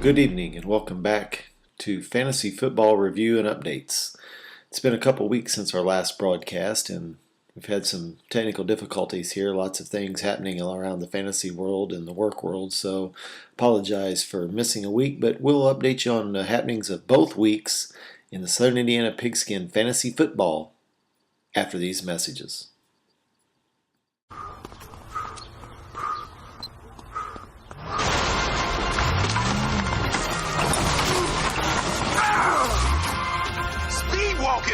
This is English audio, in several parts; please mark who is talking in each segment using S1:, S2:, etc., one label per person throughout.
S1: Good evening and welcome back to Fantasy Football Review and Updates. It's been a couple weeks since our last broadcast and we've had some technical difficulties here, lots of things happening around the fantasy world and the work world, so apologize for missing a week, but we'll update you on the happenings of both weeks in the Southern Indiana Pigskin Fantasy Football after these messages.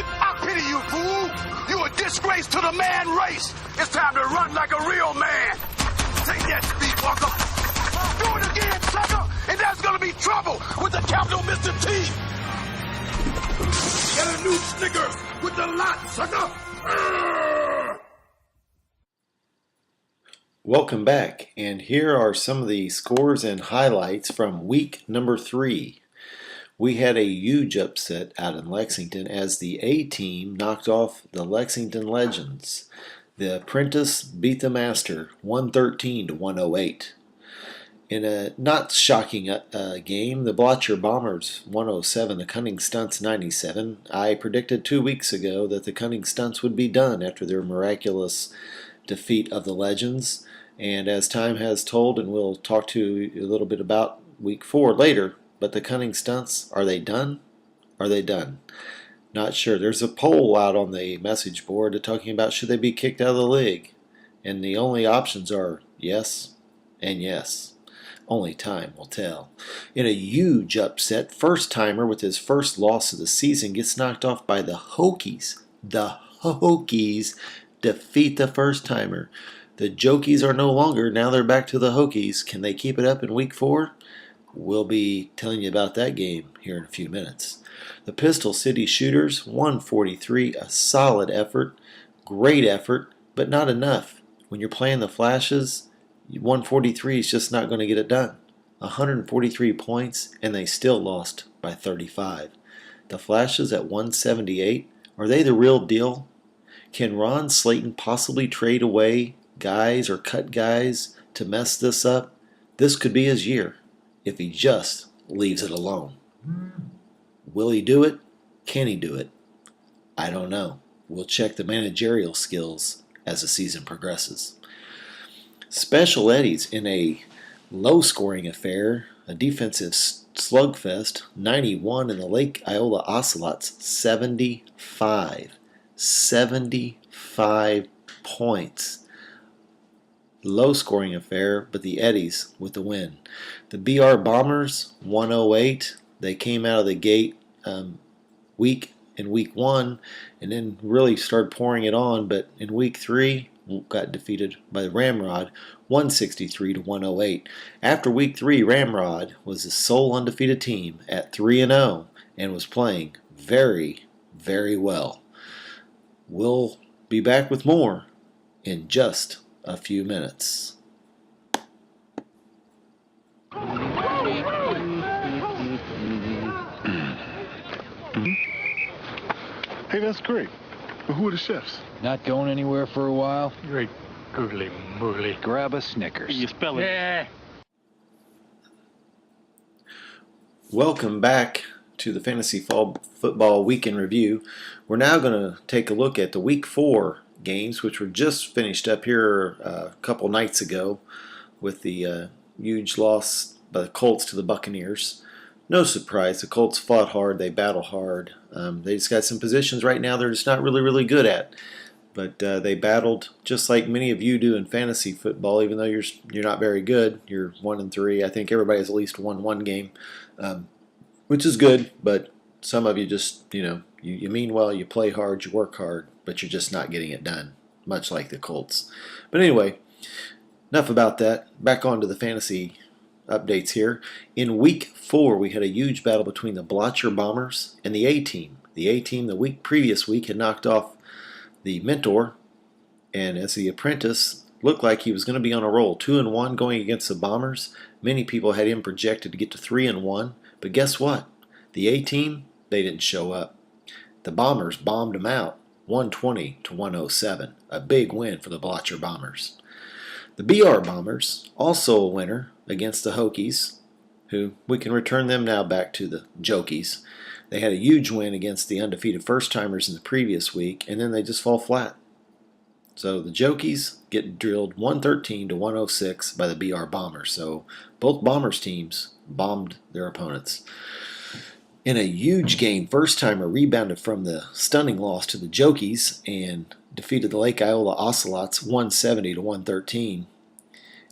S2: I pity you, fool! You a disgrace to the man race! It's time to run like a real man! Take that, Speedwalker! Do it again, sucker! And there's gonna be trouble with the capital Mr. T! Get a new sticker with the lot, sucker!
S1: Welcome back, and here are some of the scores and highlights from week number 3. We had a huge upset out in Lexington as the A team knocked off the Lexington Legends. The Apprentice beat the Master 113 to 108. In a not shocking game, the Blotcher Bombers 107, the Cunning Stunts 97. I predicted 2 weeks ago that the Cunning Stunts would be done after their miraculous defeat of the Legends. And as time has told, and we'll talk to you a little bit about week 4 later, but the Cunning Stunts, are they done? Are they done? Not sure. There's a poll out on the message board talking about should they be kicked out of the league. And the only options are yes and yes. Only time will tell. In a huge upset, first-timer with his first loss of the season gets knocked off by the Hokies. The Hokies defeat the first-timer. The Jokies are no longer. Now they're back to the Hokies. Can they keep it up in week 4? We'll be telling you about that game here in a few minutes. The Pistol City Shooters, 143, a solid effort, great effort, but not enough. When you're playing the Flashes, 143 is just not going to get it done. 143 points, and they still lost by 35. The Flashes at 178, are they the real deal? Can Ron Slayton possibly trade away guys or cut guys to mess this up? This could be his year if he just leaves it alone. Will he do it? Can he do it? I don't know. We'll check the managerial skills as the season progresses. Special Eddies in a low-scoring affair, a defensive slugfest, 91 in the Lake Iola Ocelots, 75. 75 points. Low-scoring affair, but the Eddies with the win. The BR Bombers, 108. They came out of the gate weak in week 1 and then really started pouring it on, but in week 3 got defeated by the Ramrod, 163 to 108. After week 3, Ramrod was the sole undefeated team at 3-0 and was playing very, very well. We'll be back with more in just a few minutes.
S3: Hey, that's great. But who are the chefs?
S4: Not going anywhere for a while?
S3: Great googly moogly.
S4: Grab a Snickers.
S3: You spell it?
S4: Yeah.
S1: Welcome back to the Fantasy Football Weekend Review. We're now going to take a look at the Week 4 games, which were just finished up here a couple nights ago with the huge loss by the Colts to the Buccaneers. No surprise, the Colts fought hard, they battled hard. They just got some positions right now they're just not really good at. But they battled just like many of you do in fantasy football, even though you're not very good. You're 1-3. I think everybody has at least won one game, which is good, but some of you just, you mean well, you play hard, you work hard, but you're just not getting it done, much like the Colts. But anyway, enough about that. Back on to the fantasy updates here. In week 4, we had a huge battle between the Blotcher Bombers and the A-Team. The A-Team the previous week had knocked off the Mentor, and as the Apprentice looked like he was going to be on a roll, 2-1 going against the Bombers. Many people had him projected to get to 3-1, but guess what? The A-Team, they didn't show up. The Bombers bombed them out, 120 to 107. A big win for the Blotcher Bombers. The BR Bombers, also a winner against the Hokies, who we can return them now back to the Jokies. They had a huge win against the undefeated first-timers in the previous week, and then they just fall flat. So the Jokies get drilled 113 to 106 by the BR Bombers. So both Bombers teams bombed their opponents. In a huge game, first-timer rebounded from the stunning loss to the Jokies and defeated the Lake Iola Ocelots 170 to 113.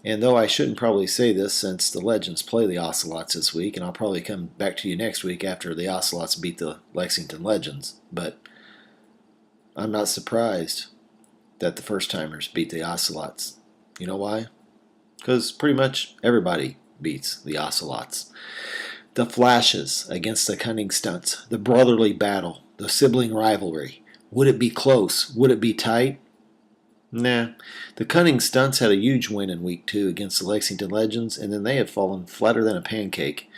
S1: And though I shouldn't probably say this since the Legends play the Ocelots this week, and I'll probably come back to you next week after the Ocelots beat the Lexington Legends, but I'm not surprised that the first-timers beat the Ocelots. You know why? Because pretty much everybody beats the Ocelots. The flashes against the cunning stunts, the brotherly battle, the sibling rivalry. Would it be close? Would it be tight? Nah. The cunning stunts had a huge win in week 2 against the Lexington Legends, and then they have fallen flatter than a pancake.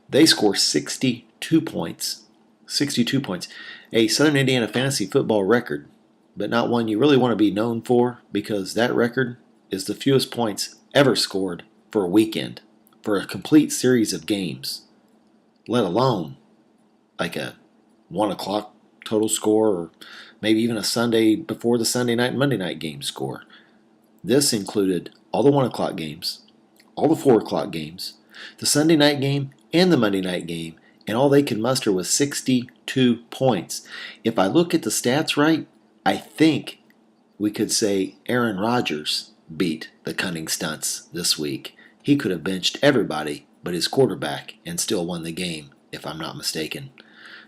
S1: They score 62 points. 62 points. A Southern Indiana fantasy football record, but not one you really want to be known for, because that record is the fewest points ever scored for a weekend, for a complete series of games, let alone like a 1 o'clock total score, or maybe even a Sunday before the Sunday night and Monday night game score. This included all the 1 o'clock games, all the 4 o'clock games, the Sunday night game, and the Monday night game, and all they could muster was 62 points. If I look at the stats right, I think we could say Aaron Rodgers beat the cunning stunts this week. He could have benched everybody but his quarterback and still won the game, if I'm not mistaken.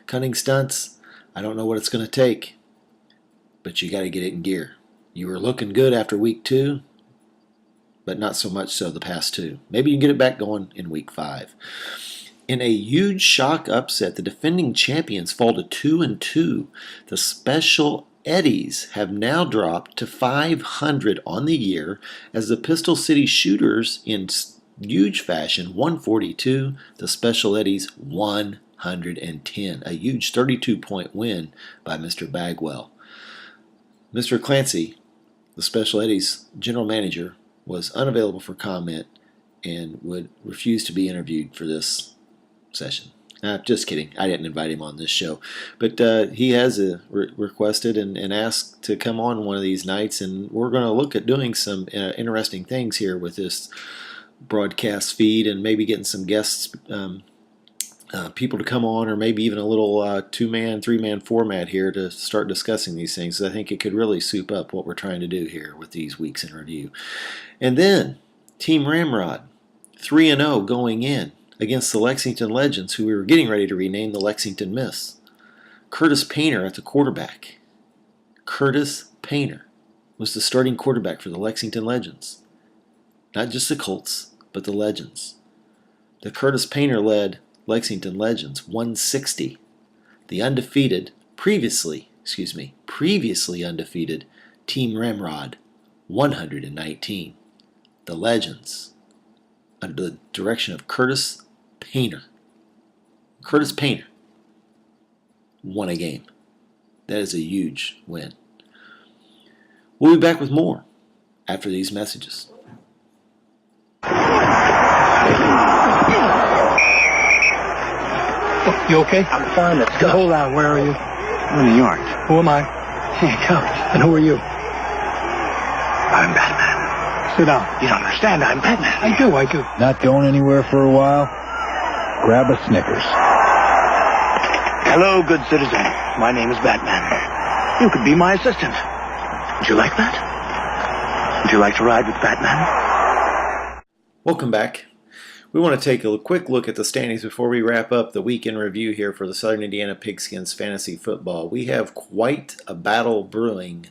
S1: Cunning stunts, I don't know what it's going to take, but you got to get it in gear. You were looking good after week 2, but not so much so the past 2. Maybe you can get it back going in week 5. In a huge shock upset, the defending champions fall to 2-2. The Special Eddies have now dropped to 500 on the year as the Pistol City Shooters in huge fashion 142, the Special Eddies 110. A huge 32-point win by Mr. Bagwell. Mr. Clancy, the Special Eddies general manager, was unavailable for comment and would refuse to be interviewed for this session. Just kidding. I didn't invite him on this show. But he has requested and asked to come on one of these nights, and we're going to look at doing some interesting things here with this broadcast feed, and maybe getting some guests, people to come on, or maybe even a little 2-man, 3-man format here to start discussing these things. I think it could really soup up what we're trying to do here with these weeks in review. And then Team Ramrod, 3-0 going in against the Lexington Legends, who we were getting ready to rename the Lexington Myths. Curtis Painter at the quarterback. Curtis Painter was the starting quarterback for the Lexington Legends. Not just the Colts, but the Legends. The Curtis Painter led Lexington Legends 160. The previously undefeated Team Ramrod 119. The Legends, under the direction of Curtis Painter, won a game. That is a huge win. We'll be back with more after these messages.
S5: You okay?
S6: I'm fine. Let's go.
S5: Hold on. Where are you?
S6: I'm in New York.
S5: Who am I?
S6: Hey, Coach.
S5: And who are you?
S6: I'm Batman.
S5: Sit down.
S6: You don't understand. I'm Batman.
S5: I do.
S4: Not going anywhere for a while? Grab a Snickers.
S6: Hello, good citizen. My name is Batman. You could be my assistant. Would you like that? Would you like to ride with Batman?
S1: Welcome back. We want to take a quick look at the standings before we wrap up the week in review here for the Southern Indiana Pigskins Fantasy Football. We have quite a battle brewing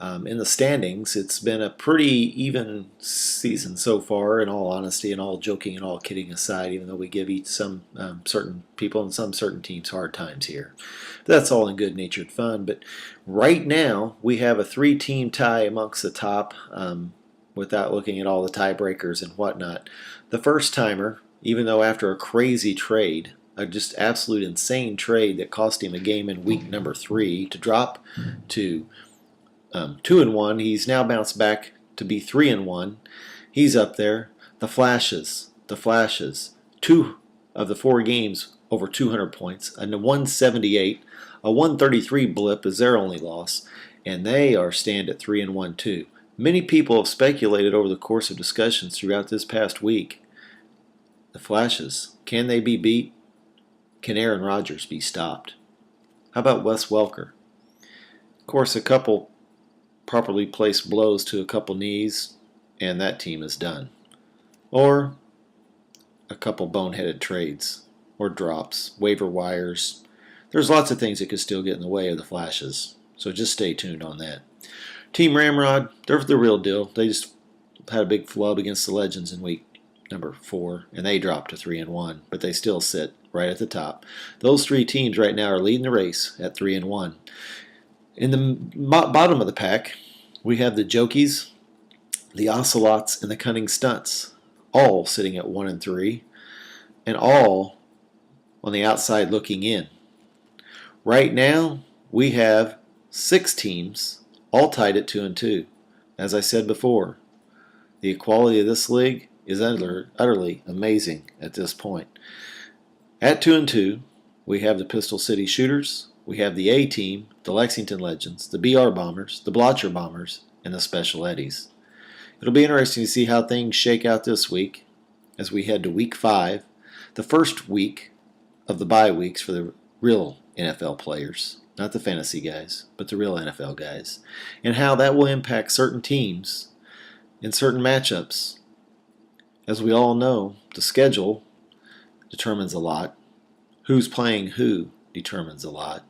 S1: in the standings. It's been a pretty even season so far, in all honesty, and all joking and all kidding aside, even though we give some certain people and some certain teams hard times here. That's all in good-natured fun. But right now, we have a 3-team tie amongst the top, without looking at all the tiebreakers and whatnot. The first-timer, even though after a crazy trade, a just absolute insane trade that cost him a game in week number 3 to drop to 2-1, he's now bounced back to be 3-1. He's up there. The Flashes, 2 of the 4 games over 200 points, a 178, a 133 blip is their only loss, and they stand at 3-1 too. Many people have speculated over the course of discussions throughout this past week. The Flashes, can they be beat? Can Aaron Rodgers be stopped? How about Wes Welker? Of course, a couple properly placed blows to a couple knees, and that team is done. Or a couple boneheaded trades or drops, waiver wires. There's lots of things that could still get in the way of the Flashes, so just stay tuned on that. Team Ramrod, they're the real deal. They just had a big flub against the Legends in week number 4, and they dropped to 3-1, but they still sit right at the top. Those 3 teams right now are leading the race at 3-1. In the bottom of the pack, we have the Jokies, the Ocelots, and the Cunning Stunts, all sitting at 1-3, and all on the outside looking in. Right now, we have 6 teams, all tied at 2-2. As I said before, the equality of this league is utterly amazing at this point. At 2-2, we have the Pistol City Shooters, we have the A-Team, the Lexington Legends, the BR Bombers, the Blotcher Bombers, and the Special Eddies. It'll be interesting to see how things shake out this week as we head to Week 5, the first week of the bye weeks for the real NFL players, not the fantasy guys, but the real NFL guys, and how that will impact certain teams in certain matchups. As we all know, the schedule determines a lot. Who's playing who determines a lot.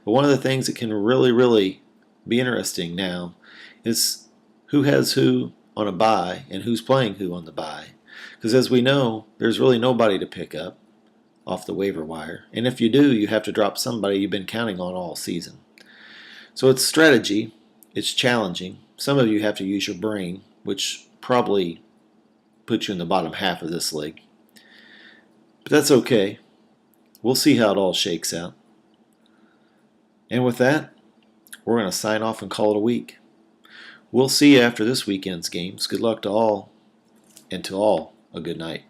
S1: But one of the things that can really be interesting now is who has who on a bye and who's playing who on the bye. Because as we know, there's really nobody to pick up off the waiver wire. And if you do, you have to drop somebody you've been counting on all season. So it's strategy. It's challenging. Some of you have to use your brain, which probably puts you in the bottom half of this league. But that's okay. We'll see how it all shakes out. And with that, we're going to sign off and call it a week. We'll see you after this weekend's games. Good luck to all, and to all, a good night.